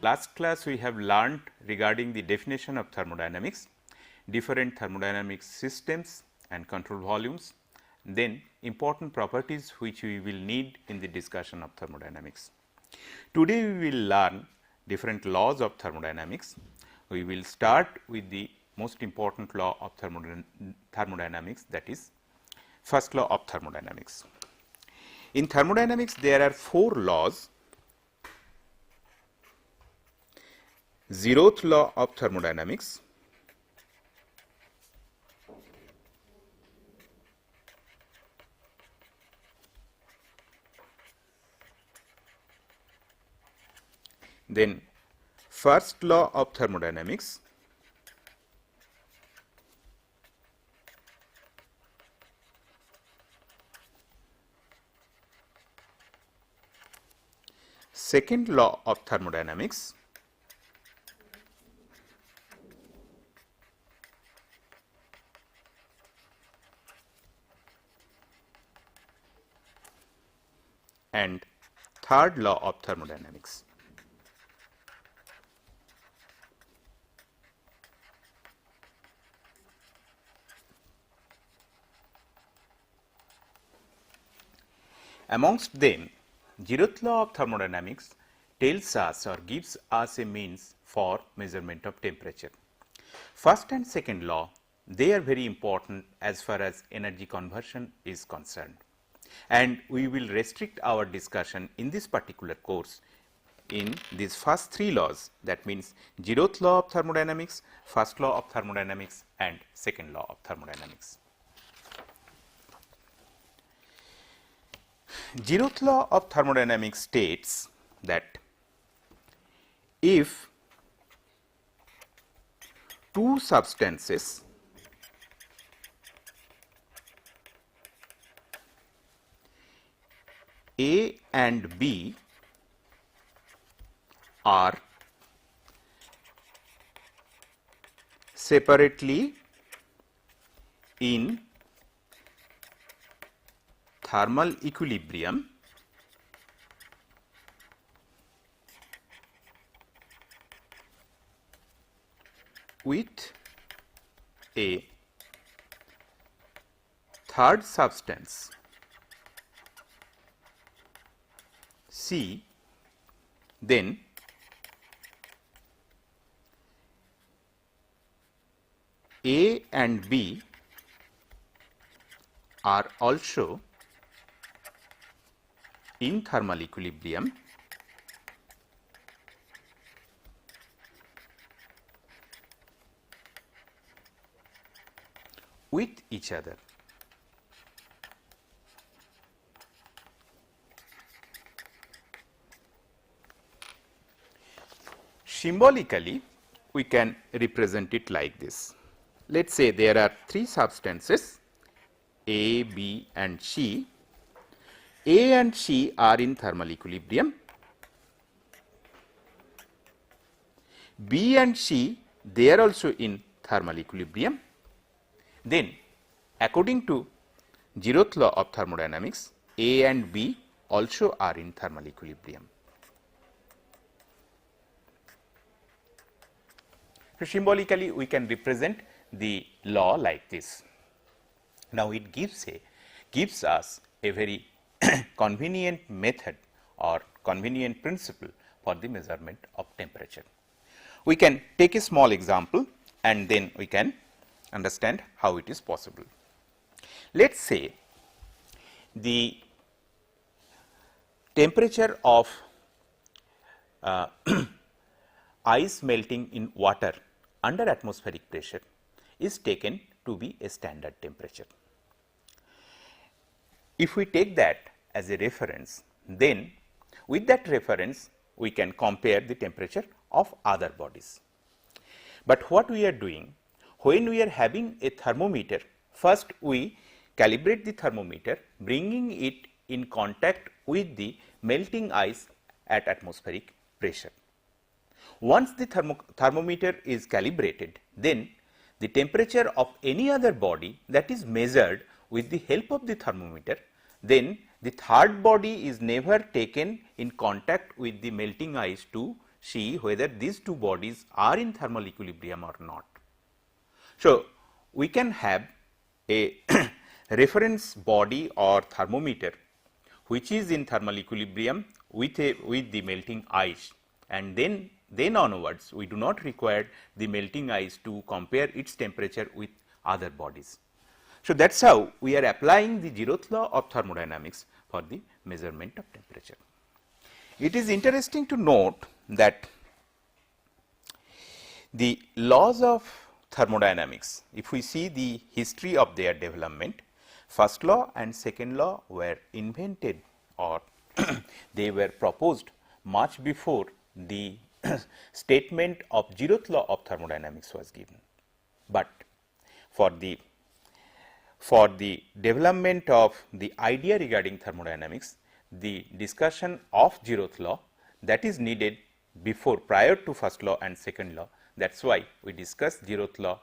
Last class we have learned regarding the definition of thermodynamics, different thermodynamic systems and control volumes, then important properties which we will need in the discussion of thermodynamics. Today we will learn different laws of thermodynamics. We will start with the most important law of thermodynamics, that is first law of thermodynamics. In thermodynamics there are 4 laws. Zeroth law of thermodynamics, then first law of thermodynamics, second law of thermodynamics, and third law of thermodynamics. Amongst them, zeroth law of thermodynamics tells us or gives us a means for measurement of temperature. First and second law, they are very important as far as energy conversion is concerned, and we will restrict our discussion in this particular course in these first 3 laws, that means zeroth law of thermodynamics, first law of thermodynamics and second law of thermodynamics. Zeroth law of thermodynamics states that if two substances A and B are separately in thermal equilibrium, with a third substance C, then A and B are also in thermal equilibrium with each other. Symbolically, we can represent it like this. Let us say there are 3 substances A, B and C. A and C are in thermal equilibrium. B and C, they are also in thermal equilibrium. Then, according to zeroth law of thermodynamics, A and B also are in thermal equilibrium. So, symbolically we can represent the law like this. Now, it gives us a very convenient method or convenient principle for the measurement of temperature. We can take a small example and then we can understand how it is possible. Let us say the temperature of ice melting in water under atmospheric pressure is taken to be a standard temperature. If we take that as a reference, then with that reference we can compare the temperature of other bodies. But what we are doing, when we are having a thermometer, first we calibrate the thermometer, bringing it in contact with the melting ice at atmospheric pressure. Once the thermometer is calibrated, then the temperature of any other body that is measured with the help of the thermometer, then the third body is never taken in contact with the melting ice to see whether these two bodies are in thermal equilibrium or not. So, we can have a reference body or thermometer which is in thermal equilibrium with the melting ice, and then onwards we do not require the melting ice to compare its temperature with other bodies. So, that is how we are applying the 0th law of thermodynamics for the measurement of temperature. It is interesting to note that the laws of thermodynamics, if we see the history of their development, first law and second law were invented or they were proposed much before the statement of 0th law of thermodynamics was given. But for the development of the idea regarding thermodynamics, the discussion of 0th law that is needed before prior to first law and second law. That is why we discuss 0th law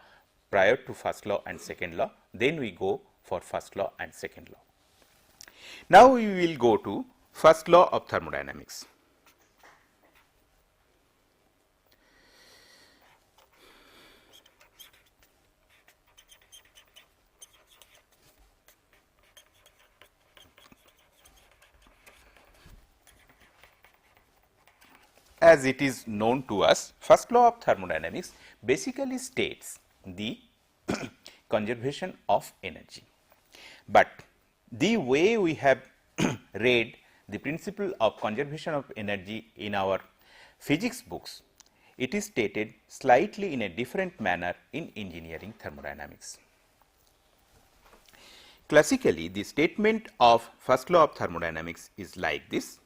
prior to first law and second law, then we go for first law and second law. Now, we will go to first law of thermodynamics. As it is known to us, first law of thermodynamics basically states the conservation of energy. But the way we have read the principle of conservation of energy in our physics books, it is stated slightly in a different manner in engineering thermodynamics. Classically, the statement of first law of thermodynamics is like this: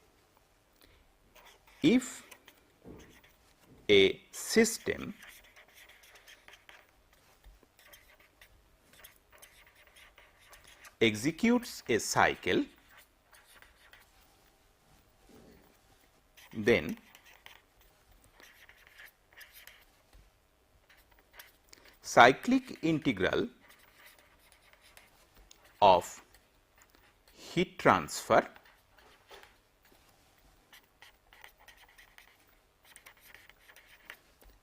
if a system executes a cycle, then cyclic integral of heat transfer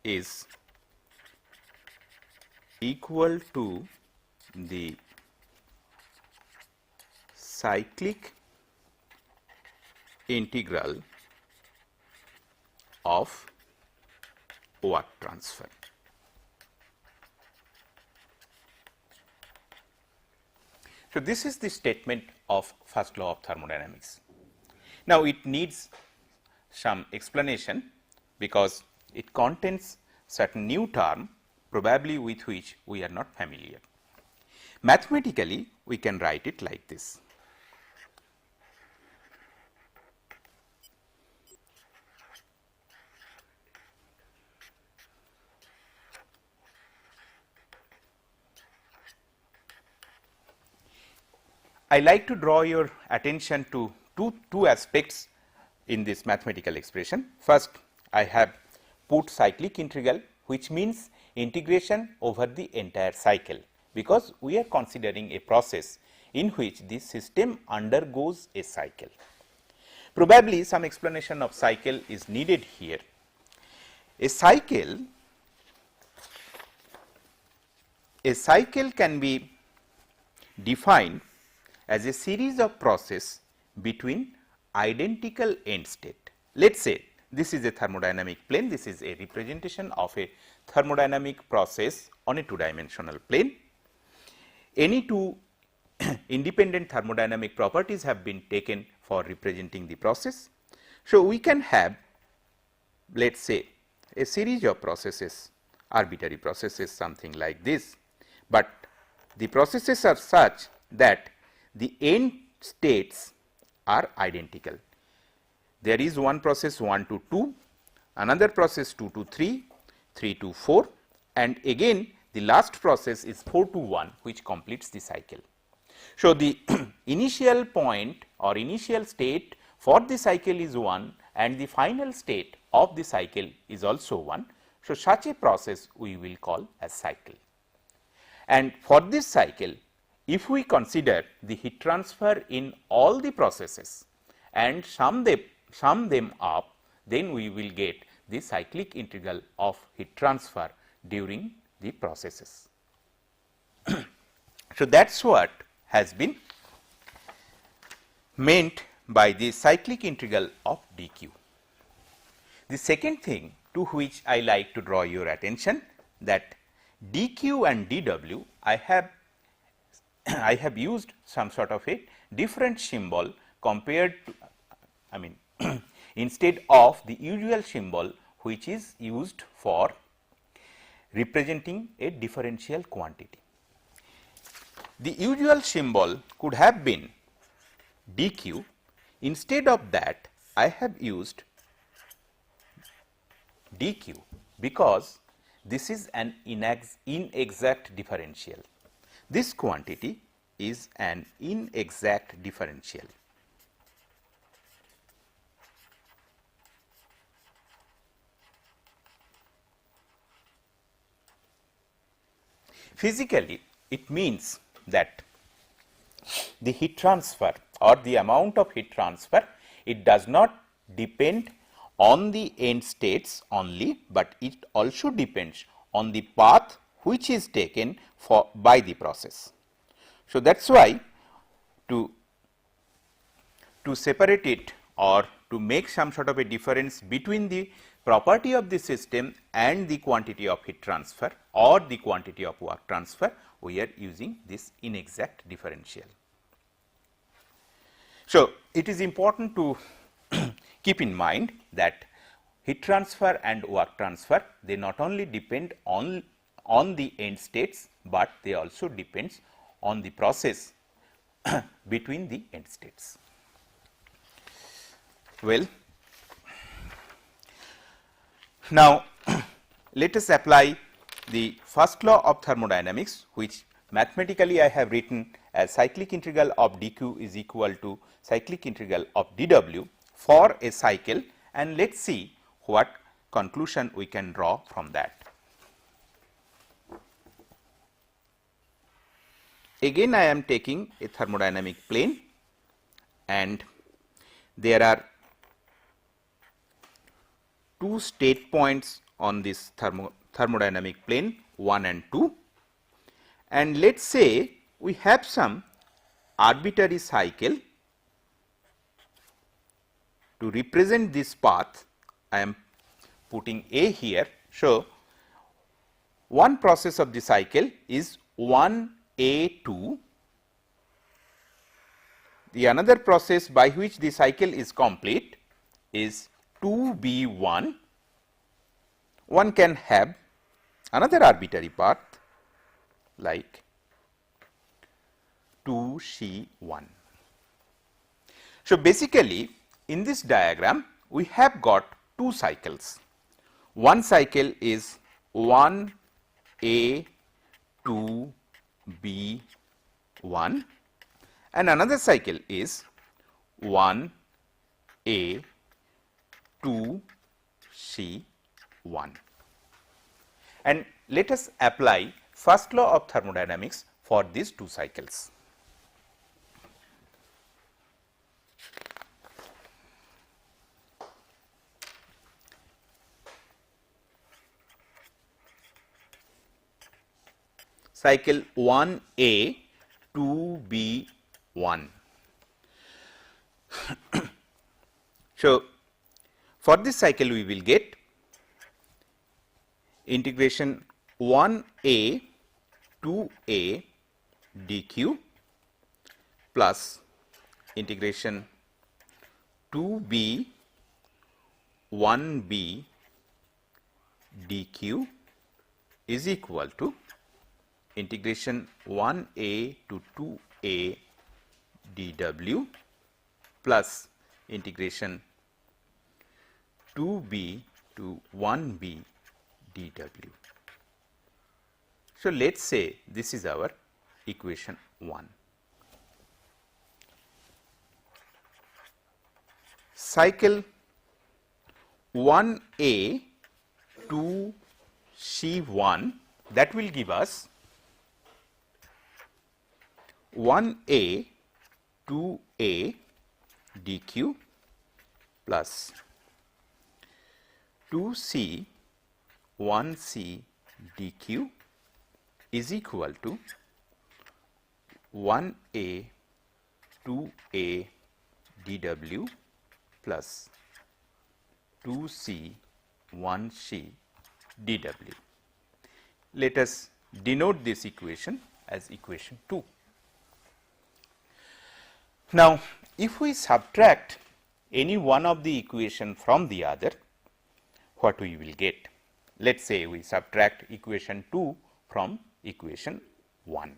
is equal to the cyclic integral of work transfer. So, this is the statement of first law of thermodynamics. Now, it needs some explanation because it contains certain new term probably with which we are not familiar. Mathematically, we can write it like this: I like to draw your attention to two aspects in this mathematical expression. First, I have put cyclic integral, which means integration over the entire cycle, because we are considering a process in which the system undergoes a cycle. Probably some explanation of cycle is needed here. A cycle can be defined as a series of process between identical end state. Let us say this is a thermodynamic plane, this is a representation of a thermodynamic process on a two-dimensional plane. Any two independent thermodynamic properties have been taken for representing the process. So, we can have, let us say, a series of processes, arbitrary processes, something like this, but the processes are such that the end states are identical. There is one process 1 to 2, another process 2 to 3, 3 to 4, and again the last process is 4 to 1, which completes the cycle. So, the initial point or initial state for the cycle is 1 and the final state of the cycle is also 1. So, such a process we will call as cycle. And for this cycle, if we consider the heat transfer in all the processes and sum them up, then we will get the cyclic integral of heat transfer during the processes. So, that is what has been meant by the cyclic integral of dq. The second thing to which I like to draw your attention, that dq and dw I have used some sort of a different symbol compared to instead of the usual symbol which is used for representing a differential quantity. The usual symbol could have been dq. Instead of that, I have used dq because this is an inexact differential. This quantity is an inexact differential. Physically, it means that the heat transfer or the amount of heat transfer, it does not depend on the end states only, but it also depends on the path which is taken by the process. So, that is why to separate it or to make some sort of a difference between the property of the system and the quantity of heat transfer or the quantity of work transfer, we are using this inexact differential. So, it is important to keep in mind that heat transfer and work transfer, they not only depend on the end states, but they also depends on the process between the end states. Well, now let us apply the first law of thermodynamics, which mathematically I have written as cyclic integral of dq is equal to cyclic integral of dw for a cycle, and let us see what conclusion we can draw from that. Again I am taking a thermodynamic plane, and there are two state points on this thermodynamic plane 1 and 2, and let us say we have some arbitrary cycle. To represent this path, I am putting A here. So, one process of the cycle is 1A2, the another process by which the cycle is complete is 2B1. One can have another arbitrary path like 2C1. So, basically in this diagram we have got two cycles. One cycle is 1A2B1 and another cycle is 1A2C1. And let us apply first law of thermodynamics for these two cycles. Cycle 1A 2B1. So, for this cycle we will get integration 1A 2A dq plus integration 2B 1B dq is equal to integration 1A to 2A dw plus integration 2B to 1B dw. So, let us say this is our equation 1. Cycle 1A to C1, that will give us 1A 2A dq plus 2c 1c dq is equal to 1a 2a dw plus 2c 1c dw. Let us denote this equation as equation 2. Now, if we subtract any one of the equation from the other, what we will get? Let us say we subtract equation 2 from equation 1.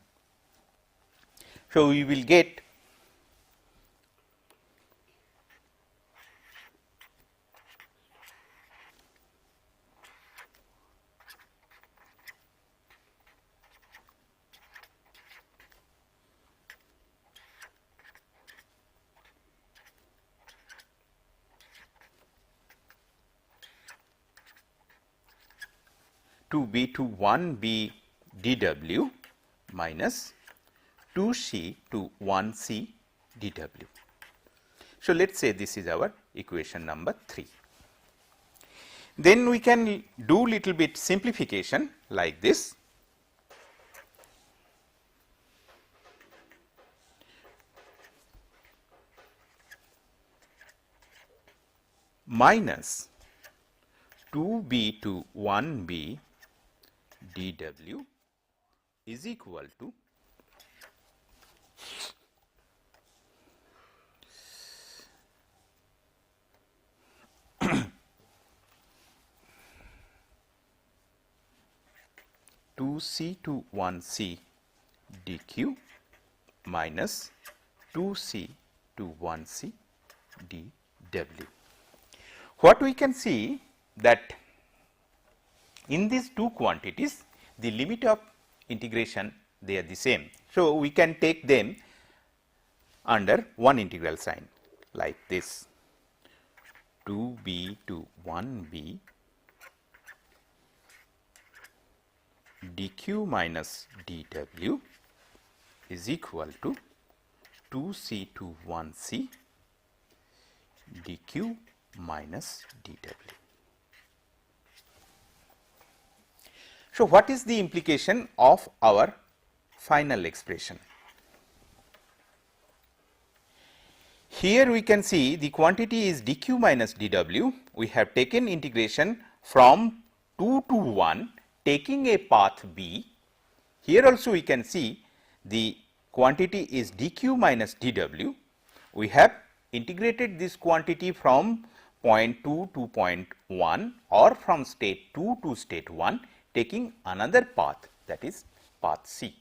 So, we will get 2b to 1b dw minus 2c to 1c dw. So, let us say this is our equation number 3. Then we can do little bit simplification like this. Minus 2b to 1b dw is equal to 2c to 1c dq minus 2c to 1c dw. What we can see that in these two quantities, the limit of integration they are the same. So, we can take them under one integral sign like this 2b to 1b dq minus dw is equal to 2c to 1c dq minus dw. So, what is the implication of our final expression? Here we can see the quantity is dq minus dw. We have taken integration from 2 to 1 taking a path b. Here also we can see the quantity is dq minus dw. We have integrated this quantity from point 2 to point 1 or from state 2 to state 1 taking another path, that is path c.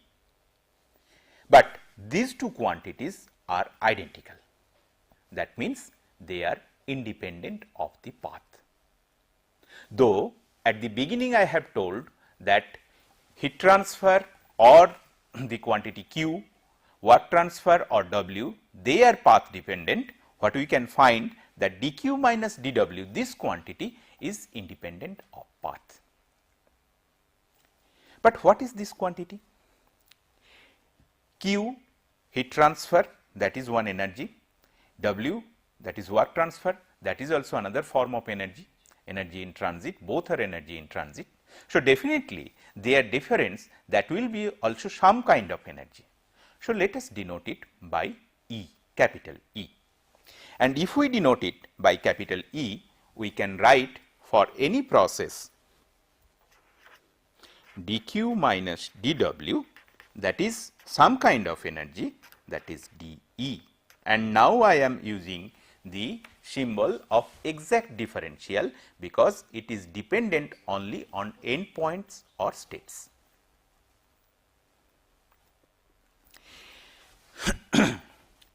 But these two quantities are identical. That means they are independent of the path. Though at the beginning I have told that heat transfer or the quantity q, work transfer or w, they are path dependent. What we can find that dq minus dw, this quantity is independent of path. But what is this quantity? Q, heat transfer, that is one energy, W, that is work transfer, that is also another form of energy, energy in transit, both are energy in transit. So, definitely their difference, that will be also some kind of energy. So, let us denote it by E, capital E. And if we denote it by capital E, we can write for any process dq minus dw, that is some kind of energy, that is dE. And now I am using the symbol of exact differential because it is dependent only on endpoints or states.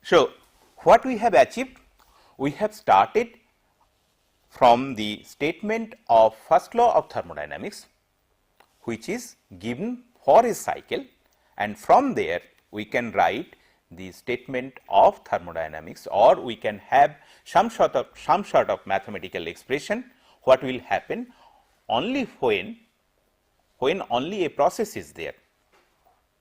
So, what we have achieved? We have started from the statement of first law of thermodynamics, which is given for a cycle, and from there we can write the statement of thermodynamics, or we can have some sort of mathematical expression what will happen only when only a process is there.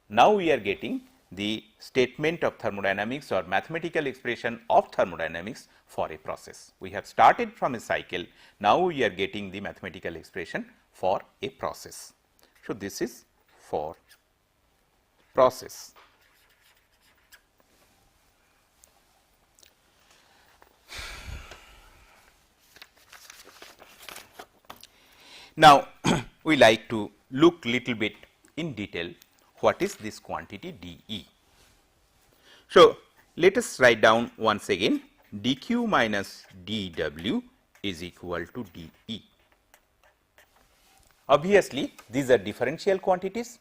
Now we are getting the statement of thermodynamics or mathematical expression of thermodynamics for a process. We have started from a cycle, now we are getting the mathematical expression for a process. So, this is for process. Now, we like to look little bit in detail what is this quantity dE. So, let us write down once again dQ minus dW is equal to dE. Obviously, these are differential quantities.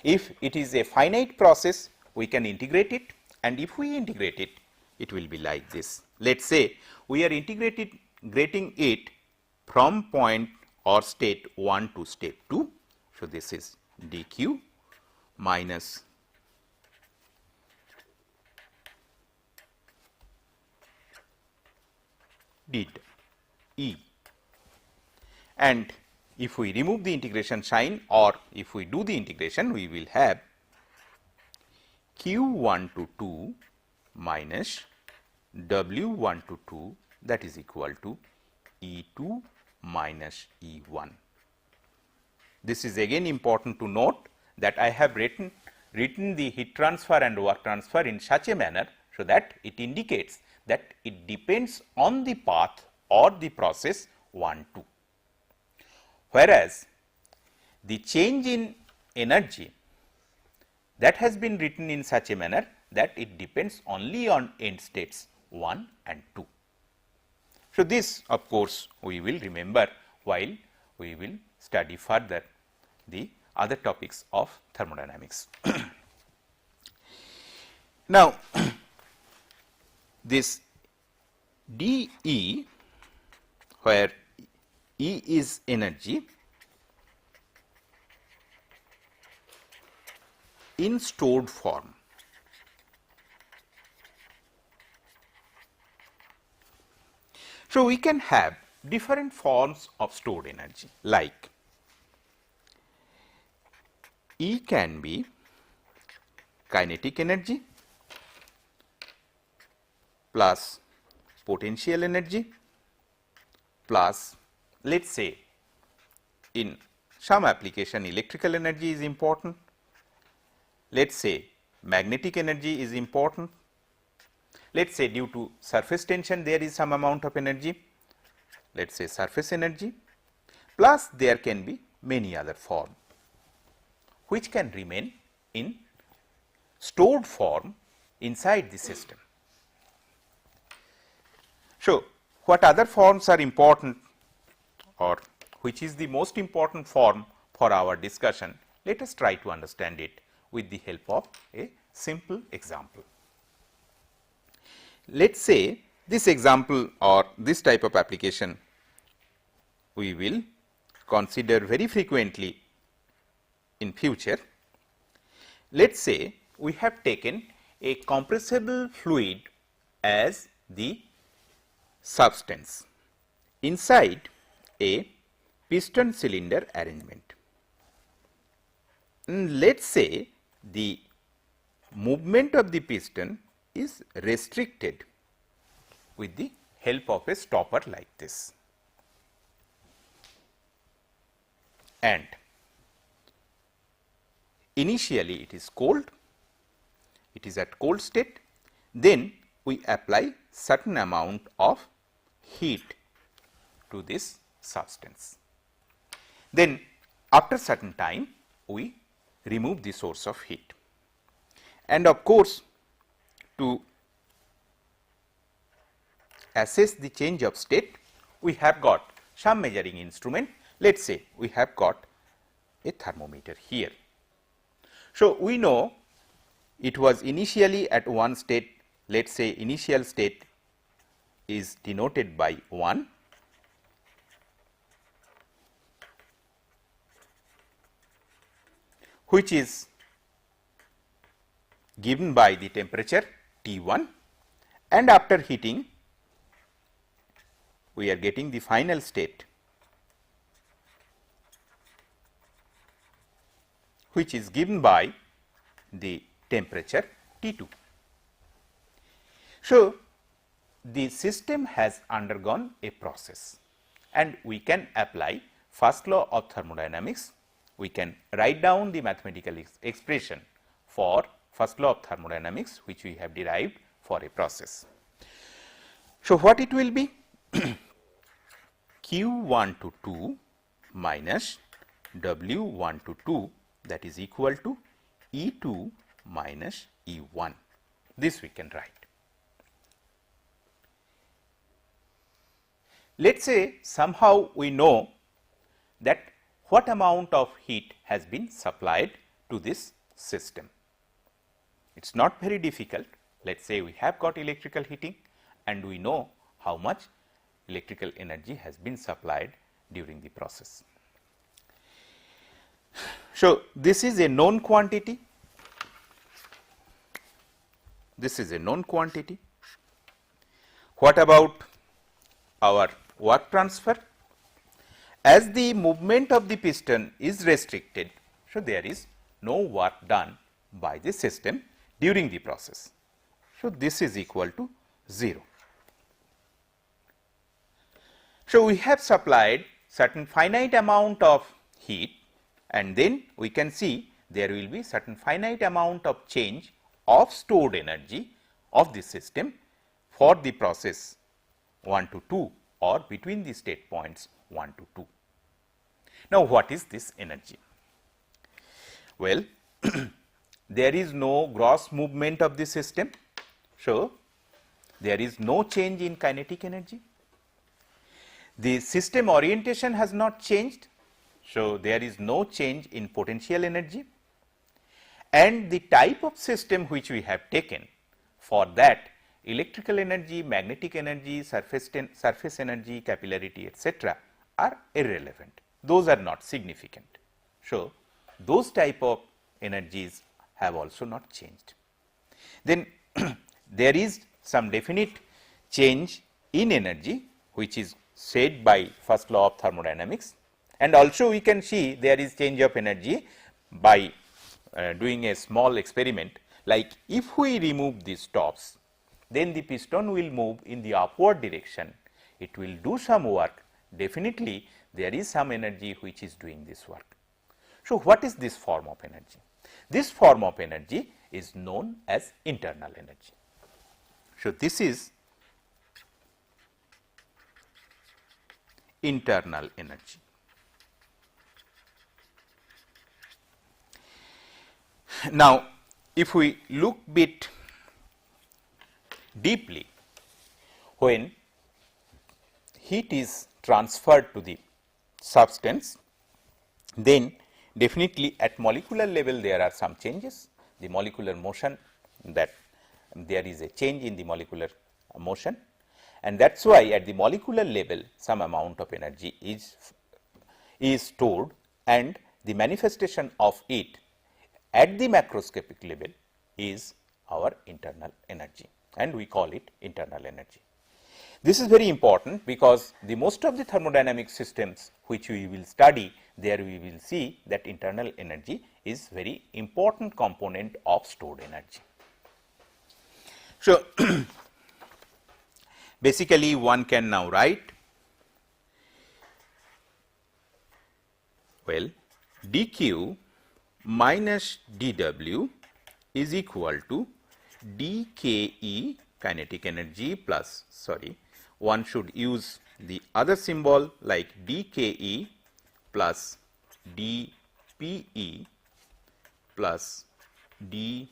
If it is a finite process, we can integrate it, and if we integrate it, it will be like this. Let us say we are integrating it from point or state 1 to state 2. So, this is dQ minus dE, and if we remove the integration sign or if we do the integration, we will have Q1 to 2 minus W1 to 2, that is equal to E2 minus E1. This is again important to note that I have written the heat transfer and work transfer in such a manner, so that it indicates that it depends on the path or the process 1, 2. Whereas, the change in energy, that has been written in such a manner that it depends only on end states 1 and 2. So, this of course, we will remember while we will study further the other topics of thermodynamics. Now, this dE, where E is energy in stored form. So, we can have different forms of stored energy, like E can be kinetic energy plus potential energy plus, let us say, in some application electrical energy is important, let us say magnetic energy is important, let us say due to surface tension there is some amount of energy, let us say surface energy, plus there can be many other form which can remain in stored form inside the system. So, what other forms are important, or which is the most important form for our discussion? Let us try to understand it with the help of a simple example. Let us say this example or this type of application we will consider very frequently in future. Let us say we have taken a compressible fluid as the substance inside a piston cylinder arrangement. Let us say the movement of the piston is restricted with the help of a stopper like this, and initially it is cold, it is at cold state, then we apply certain amount of heat to this substance. Then after certain time we remove the source of heat, and of course, to assess the change of state we have got some measuring instrument. Let us say we have got a thermometer here. So, we know it was initially at one state, let us say initial state is denoted by 1, which is given by the temperature T1, and after heating we are getting the final state, which is given by the temperature T2. So, the system has undergone a process and we can apply first law of thermodynamics. We can write down the mathematical expression for first law of thermodynamics which we have derived for a process. So, what it will be? Q1 to 2 minus W1 to 2, that is equal to E2 minus E1. This we can write. Let us say somehow we know that what amount of heat has been supplied to this system. It is not very difficult. Let us say we have got electrical heating and we know how much electrical energy has been supplied during the process. So, this is a known quantity. This is a known quantity. What about our work transfer? As the movement of the piston is restricted, so there is no work done by the system during the process. So, this is equal to 0. So, we have supplied certain finite amount of heat and then we can see there will be certain finite amount of change of stored energy of the system for the process 1 to 2 or between the state points 1 to 2. Now, what is this energy? Well, there is no gross movement of the system. So, there is no change in kinetic energy. The system orientation has not changed. So, there is no change in potential energy and the type of system which we have taken, for that electrical energy, magnetic energy, surface energy, capillarity, etc. are irrelevant. Those are not significant. So, those type of energies have also not changed. Then there is some definite change in energy which is said by first law of thermodynamics, and also we can see there is change of energy by doing a small experiment, like if we remove these tops, then the piston will move in the upward direction, it will do some work, definitely there is some energy which is doing this work. So, what is this form of energy? This form of energy is known as internal energy. So, this is internal energy. Now, if we look bit deeply, when heat is transferred to the substance, then definitely at molecular level there are some changes. The molecular motion, that there is a change in the molecular motion, and that is why at the molecular level some amount of energy is stored, and the manifestation of it at the macroscopic level is our internal energy, and we call it internal energy. This is very important because the most of the thermodynamic systems which we will study, there we will see that internal energy is very important component of stored energy. So, basically one can now write, well, dq minus dw is equal to dke kinetic energy plus, sorry, one should use the other symbol like dke plus dpe plus d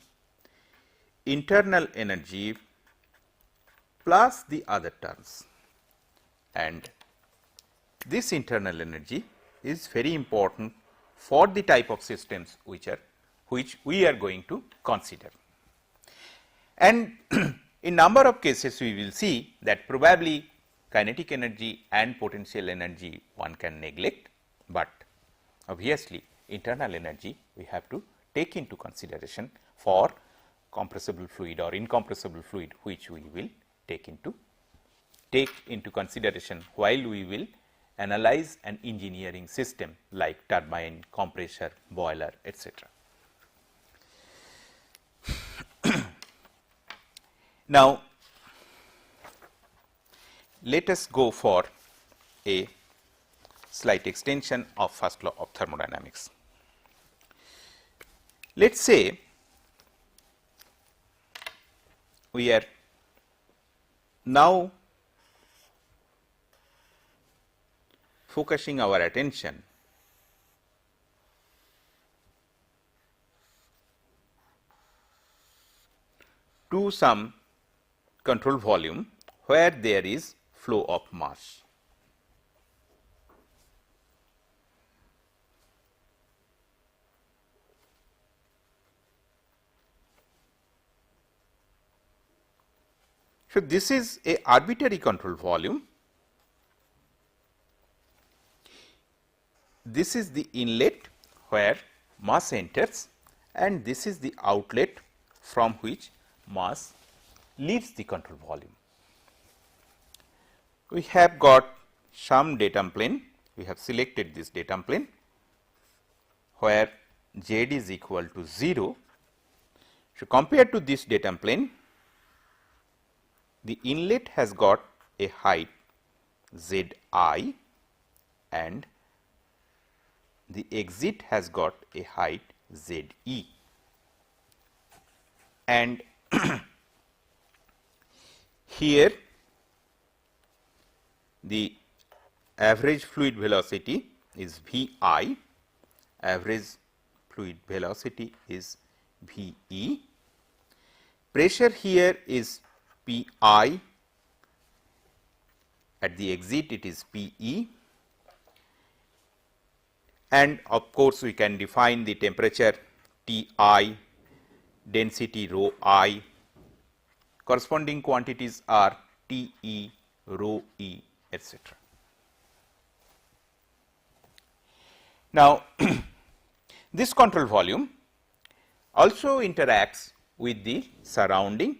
internal energy plus the other terms, and this internal energy is very important for the type of systems which we are going to consider. And in number of cases we will see that probably kinetic energy and potential energy one can neglect, but obviously internal energy we have to take into consideration for compressible fluid or incompressible fluid, which we will take into consideration while we will analyze an engineering system like turbine, compressor, boiler, etc. Now, let us go for a slight extension of first law of thermodynamics. Let us say we are now focusing our attention to some control volume where there is flow of mass. So, this is a arbitrary control volume. This is the inlet where mass enters and this is the outlet from which mass leaves the control volume. We have got some datum plane, we have selected this datum plane where z is equal to 0. So, compared to this datum plane, the inlet has got a height z I and the exit has got a height z e, and here the average fluid velocity is V I, average fluid velocity is V E, pressure here is P I, at the exit it is P E, and of course, we can define the temperature T I, density rho I, corresponding quantities are T E, rho E, etc. Now, this control volume also interacts with the surrounding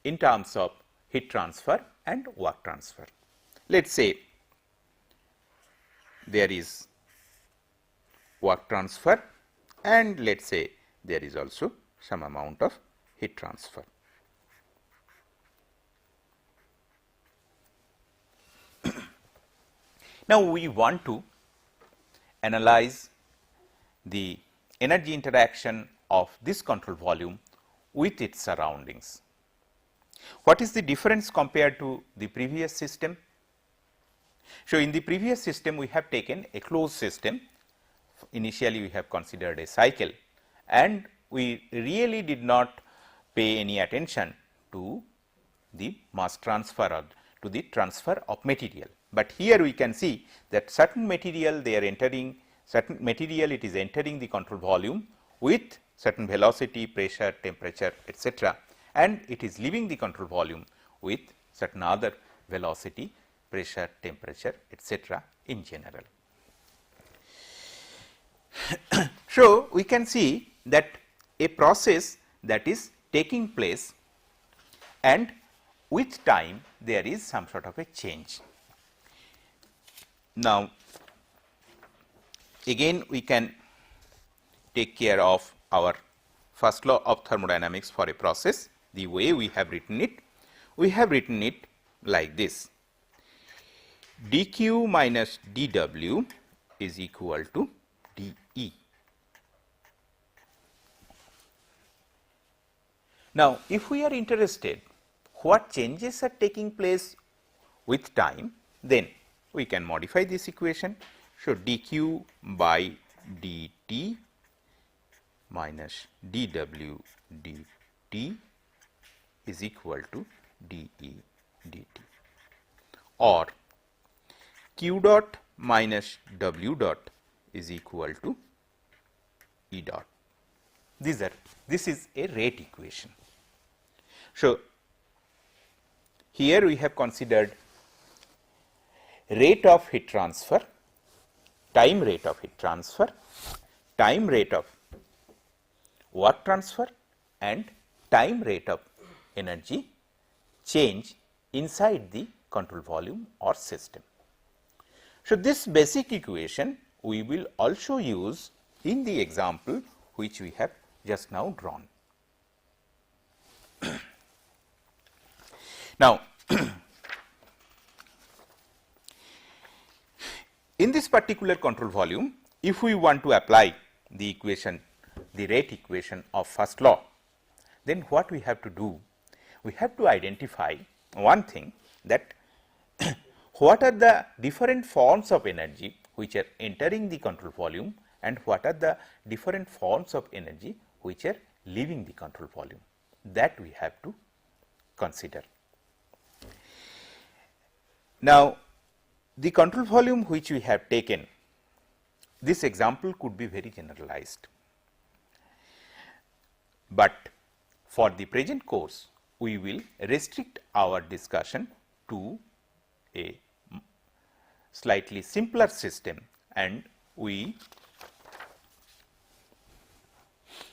in terms of heat transfer and work transfer. Let us say there is work transfer and let us say there is also some amount of heat transfer. Now, we want to analyze the energy interaction of this control volume with its surroundings. What is the difference compared to the previous system? So, in the previous system we have taken a closed system. Initially we have considered a cycle and we really did not pay any attention to the mass transfer or to the transfer of material. But here we can see that certain material they are entering, certain material it is entering the control volume with certain velocity, pressure, temperature, etc., and it is leaving the control volume with certain other velocity, pressure, temperature, etc. in general. So, we can see that a process that is taking place and with time there is some sort of a change. Now, again we can take care of our first law of thermodynamics for a process. The way we have written it like this: dq minus dw is equal to dE. Now, if we are interested what changes are taking place with time, then we can modify this equation. So, dq by dt minus dw dt is equal to dE dt, or q dot minus w dot is equal to E dot. This is a rate equation. So, here we have considered rate of heat transfer, time rate of heat transfer, time rate of work transfer and time rate of energy change inside the control volume or system. So, this basic equation we will also use in the example which we have just now drawn. Now, in this particular control volume, if we want to apply the equation, the rate equation of first law, then what we have to do? We have to identify one thing, that what are the different forms of energy which are entering the control volume and what are the different forms of energy which are leaving the control volume. That we have to consider. Now, the control volume which we have taken, this example could be very generalized, but for the present course we will restrict our discussion to a slightly simpler system, and we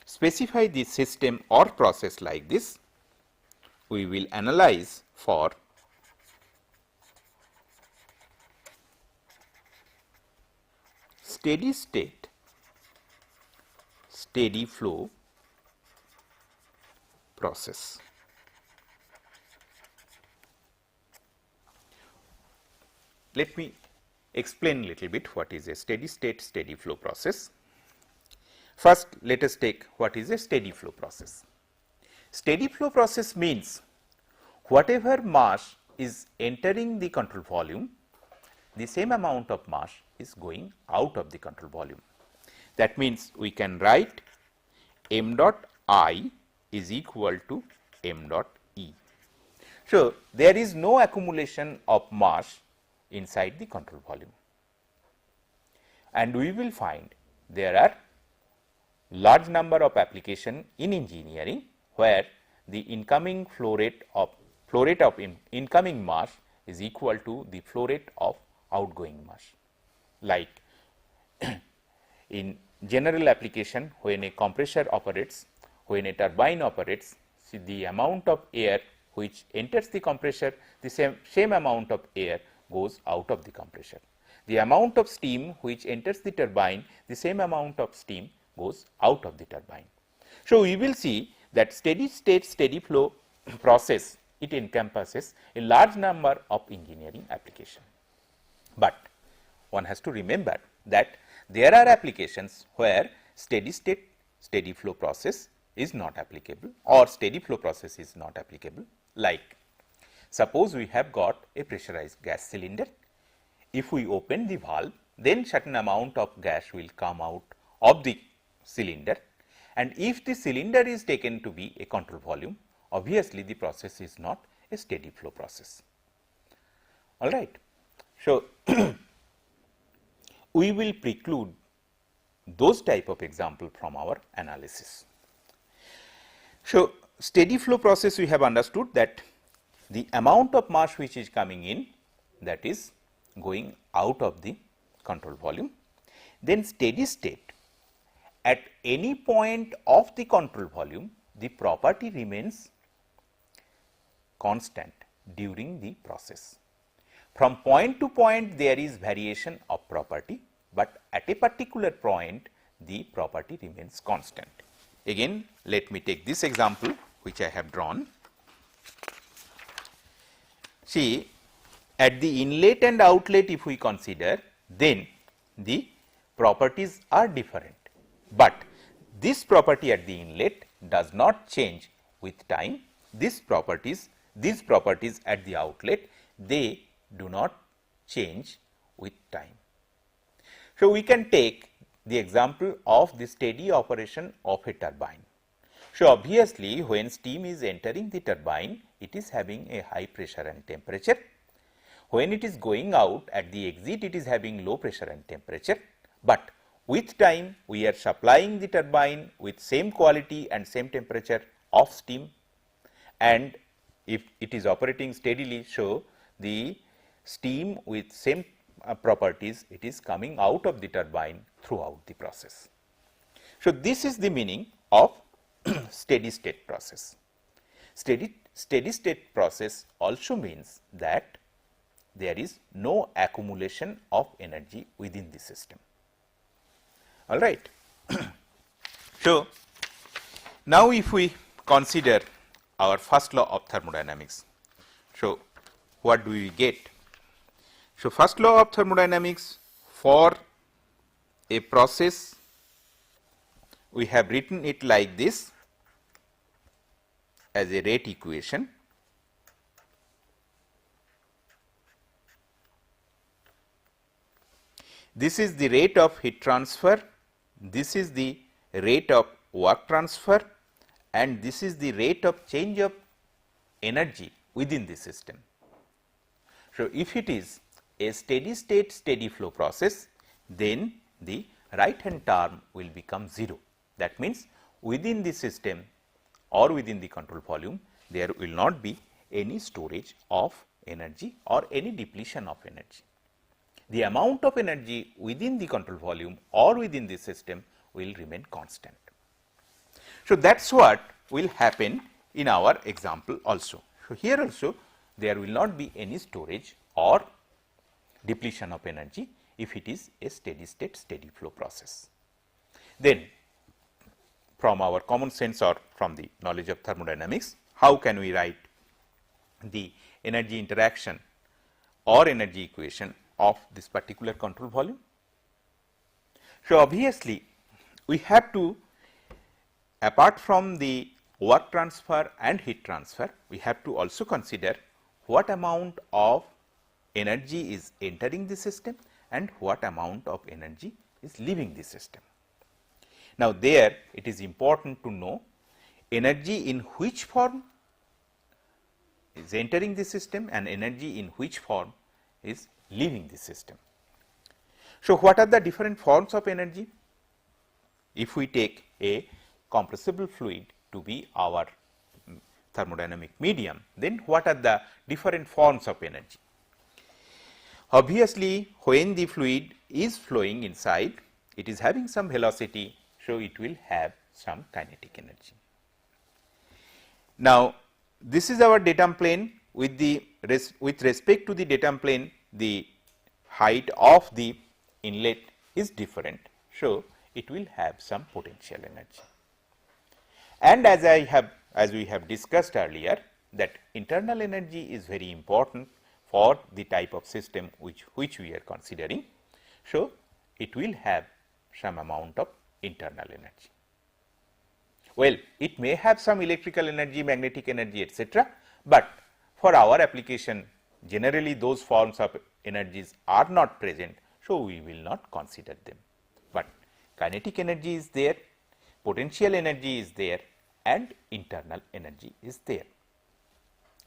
specify the system or process like this. We will analyze for steady state, steady flow process. Let me explain a little bit what is a steady state, steady flow process. First, let us take what is a steady flow process. Steady flow process means whatever mass is entering the control volume, the same amount of mass is going out of the control volume. That means we can write m dot I is equal to m dot E. So, there is no accumulation of mass inside the control volume, and we will find there are large number of application in engineering where the incoming flow rate of incoming mass is equal to the flow rate of outgoing mass. Like in general application, when a compressor operates, when a turbine operates, see the amount of air which enters the compressor, the same amount of air goes out of the compressor. The amount of steam which enters the turbine, the same amount of steam goes out of the turbine. So, we will see that steady state, steady flow process, it encompasses a large number of engineering application. But one has to remember that there are applications where steady state, steady flow process is not applicable, or steady flow process is not applicable. Like, suppose we have got a pressurized gas cylinder. If we open the valve, then certain amount of gas will come out of the cylinder, and if the cylinder is taken to be a control volume, obviously the process is not a steady flow process. All right. So, we will preclude those type of example from our analysis. So, steady flow process, we have understood that the amount of mass which is coming in, that is going out of the control volume. Then steady state, at any point of the control volume, the property remains constant during the process. From point to point there is variation of property, but at a particular point the property remains constant. Again, let me take this example which I have drawn. See, at the inlet and outlet if we consider, then the properties are different, but this property at the inlet does not change with time. These properties at the outlet, they do not change with time. So, we can take the example of the steady operation of a turbine. So, obviously, when steam is entering the turbine, it is having a high pressure and temperature. When it is going out at the exit, it is having low pressure and temperature, but with time we are supplying the turbine with same quality and same temperature of steam, and if it is operating steadily, so the steam with same properties, it is coming out of the turbine throughout the process. So, this is the meaning of steady state process. Steady state process also means that there is no accumulation of energy within the system. All right. So, now if we consider our first law of thermodynamics, So, what do we get? So, first law of thermodynamics, for a process we have written it like this as a rate equation. This is the rate of heat transfer, this is the rate of work transfer, and this is the rate of change of energy within the system. So, if it is a steady state steady flow process, then the right hand term will become 0. That means, within the system or within the control volume, there will not be any storage of energy or any depletion of energy. The amount of energy within the control volume or within the system will remain constant. So, that is what will happen in our example also. So, here also there will not be any storage or depletion of energy if it is a steady state steady flow process. Then from our common sense or from the knowledge of thermodynamics, how can we write the energy interaction or energy equation of this particular control volume? So, obviously, we have to, apart from the work transfer and heat transfer, we have to also consider what amount of energy is entering the system and what amount of energy is leaving the system. Now, there it is important to know energy in which form is entering the system and energy in which form is leaving the system. So, what are the different forms of energy? If we take a compressible fluid to be our thermodynamic medium, then what are the different forms of energy? Obviously, when the fluid is flowing inside, it is having some velocity, so it will have some kinetic energy. Now, this is our datum plane. With respect to the datum plane, the height of the inlet is different. So, it will have some potential energy. And as we have discussed earlier, that internal energy is very important for the type of system which we are considering. So, it will have some amount of internal energy. Well, it may have some electrical energy, magnetic energy, etc., but for our application generally those forms of energies are not present. So, we will not consider them, but kinetic energy is there, potential energy is there, and internal energy is there.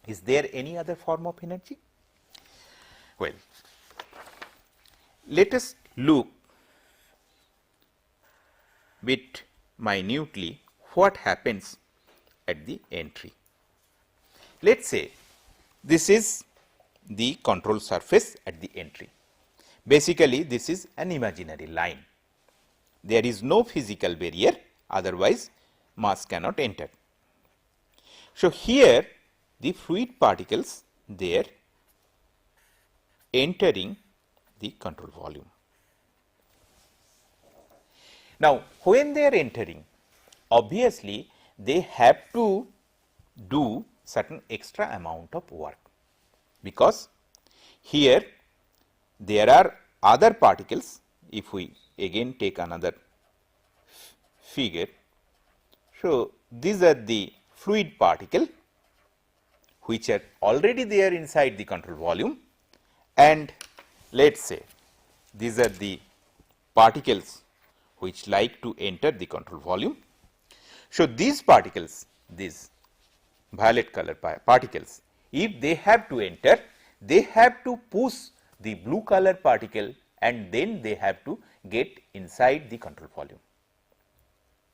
Is there any other form of energy? Well, let us look bit minutely what happens at the entry. Let us say this is the control surface at the entry. Basically, this is an imaginary line. There is no physical barrier, otherwise mass cannot enter. So, here the fluid particles they are entering the control volume. Now, when they are entering, obviously they have to do certain extra amount of work, because here there are other particles. If we again take another figure, so these are the fluid particle which are already there inside the control volume, and let us say these are the particles which like to enter the control volume. So, these particles, these violet color particles, if they have to enter, they have to push the blue color particle and then they have to get inside the control volume.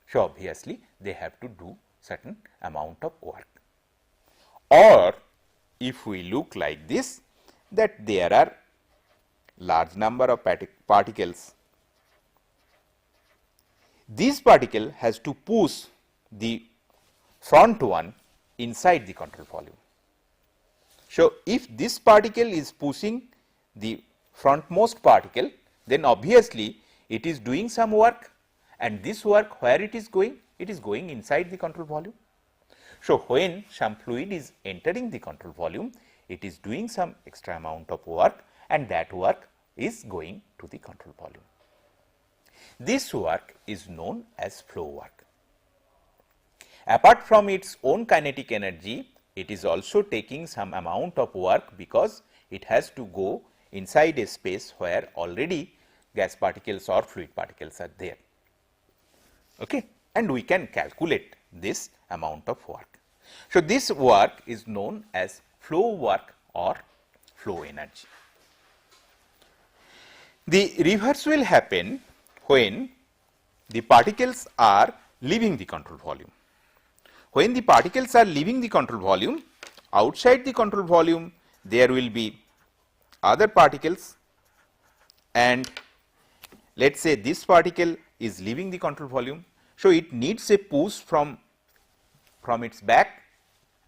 So, obviously, they have to do certain amount of work. Or if we look like this, that there are large number of particles, this particle has to push the front one inside the control volume. So, if this particle is pushing the frontmost particle, then obviously it is doing some work, and this work where it is going? It is going inside the control volume. So, when some fluid is entering the control volume, it is doing some extra amount of work and that work is going to the control volume. This work is known as flow work. Apart from its own kinetic energy, it is also taking some amount of work because it has to go inside a space where already gas particles or fluid particles are there. Okay. And we can calculate this amount of work. So, this work is known as flow work or flow energy. The reverse will happen when the particles are leaving the control volume. When the particles are leaving the control volume, outside the control volume there will be other particles, and let us say this particle is leaving the control volume. So, it needs a push from its back,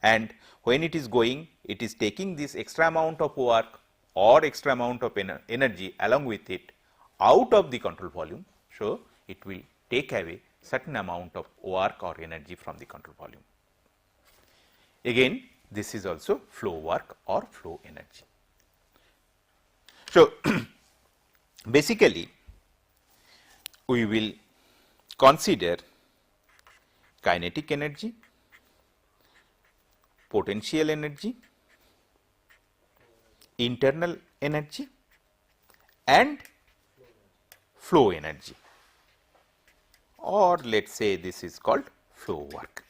and when it is going, it is taking this extra amount of work or extra amount of energy along with it out of the control volume. So, it will take away certain amount of work or energy from the control volume. Again, this is also flow work or flow energy. So, basically we will consider kinetic energy, potential energy, internal energy and flow energy, or let us say this is called flow work.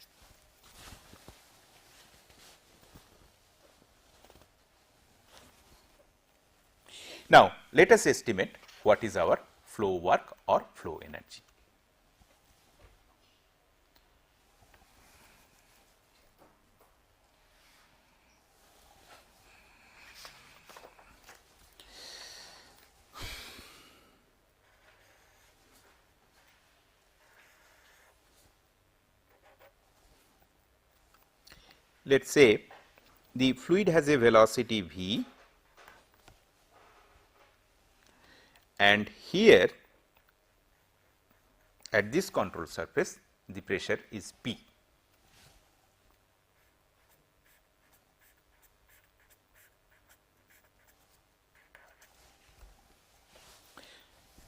Now, let us estimate what is our flow work or flow energy. Let us say the fluid has a velocity v, and here at this control surface the pressure is P.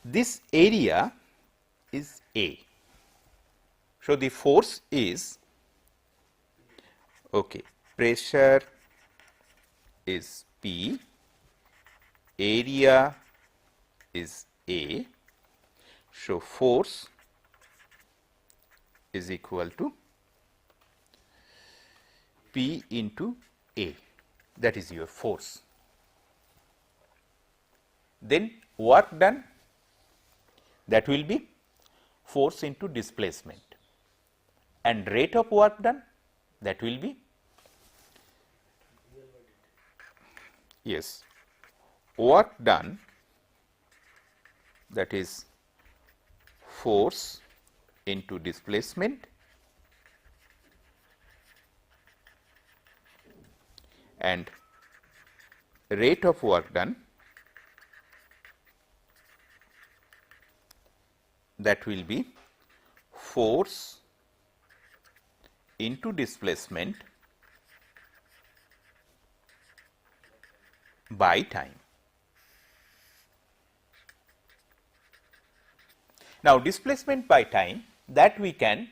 This area is A. So, the force is pressure is P, area is A. So, force is equal to P into A, that is your force. Then work done, that will be force into displacement, and rate of work done, that will be work done, that is force into displacement and rate of work done, that will be force into displacement by time. Now, displacement by time, that we can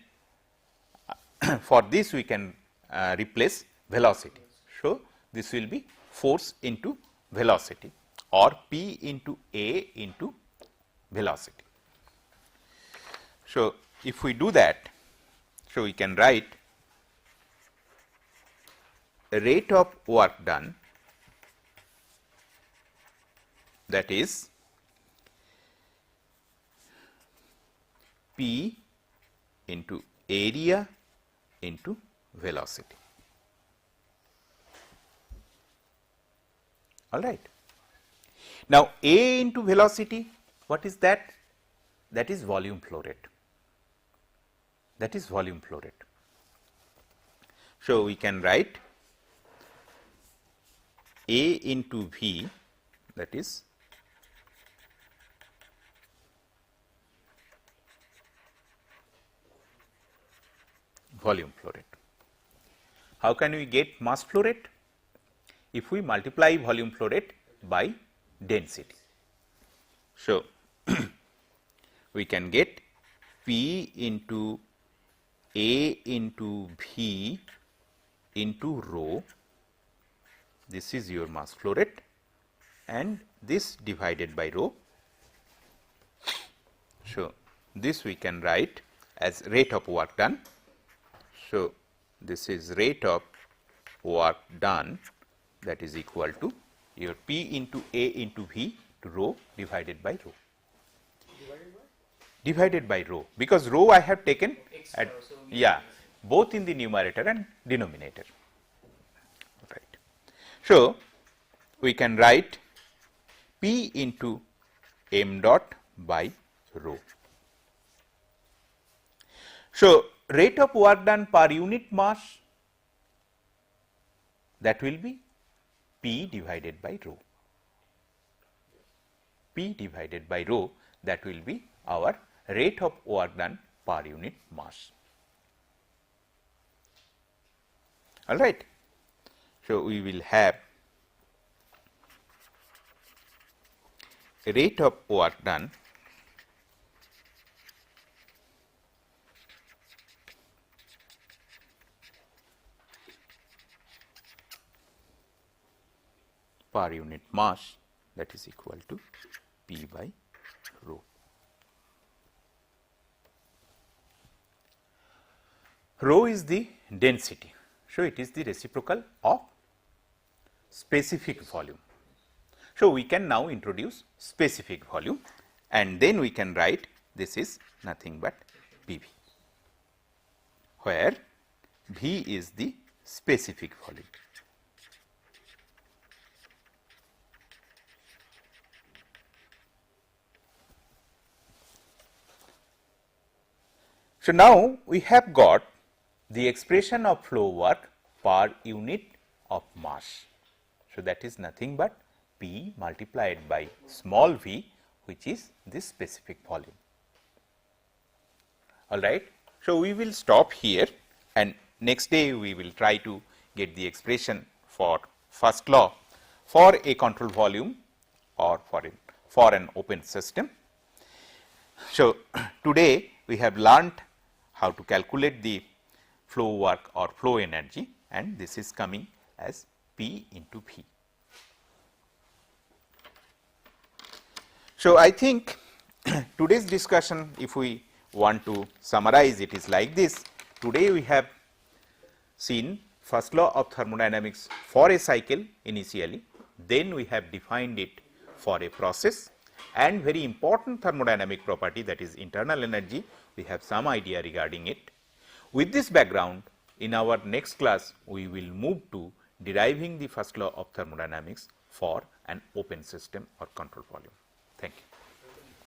for this we can replace velocity. So, this will be force into velocity or P into A into velocity. So, if we do that, so we can write rate of work done, that is P into area into velocity. All right. Now, A into velocity, what is that? That is volume flow rate. That is volume flow rate. So, we can write A into V, that is volume flow rate. How can we get mass flow rate? if we multiply volume flow rate by density. So, we can get P into A into V into rho, this is your mass flow rate, and this divided by rho. So, this we can write as rate of work done. So, this is rate of work done, that is equal to your P into A into V to rho divided by rho. Divided by rho, because rho I have taken Extra, at, so yeah, both in the numerator and denominator. Right. So, we can write P into m dot by rho. So, rate of work done per unit mass, that will be P divided by rho. P divided by rho, that will be our rate of work done per unit mass. All right. So, we will have rate of work done per unit mass, that is equal to P by rho. Rho is the density. So, it is the reciprocal of specific volume. So, we can now introduce specific volume, and then we can write this is nothing but PV, where V is the specific volume. So, now we have got the expression of flow work per unit of mass. So, that is nothing but P multiplied by small v, which is this specific volume. All right. So, we will stop here, and next day we will try to get the expression for first law for a control volume or for an open system. So, today we have learnt how to calculate the flow work or flow energy, and this is coming as P into V. So, I think today's discussion, if we want to summarize, it is like this. Today we have seen first law of thermodynamics for a cycle initially, then we have defined it for a process, and very important thermodynamic property, that is internal energy, we have some idea regarding it. With this background, in our next class we will move to deriving the first law of thermodynamics for an open system or control volume. Thank you.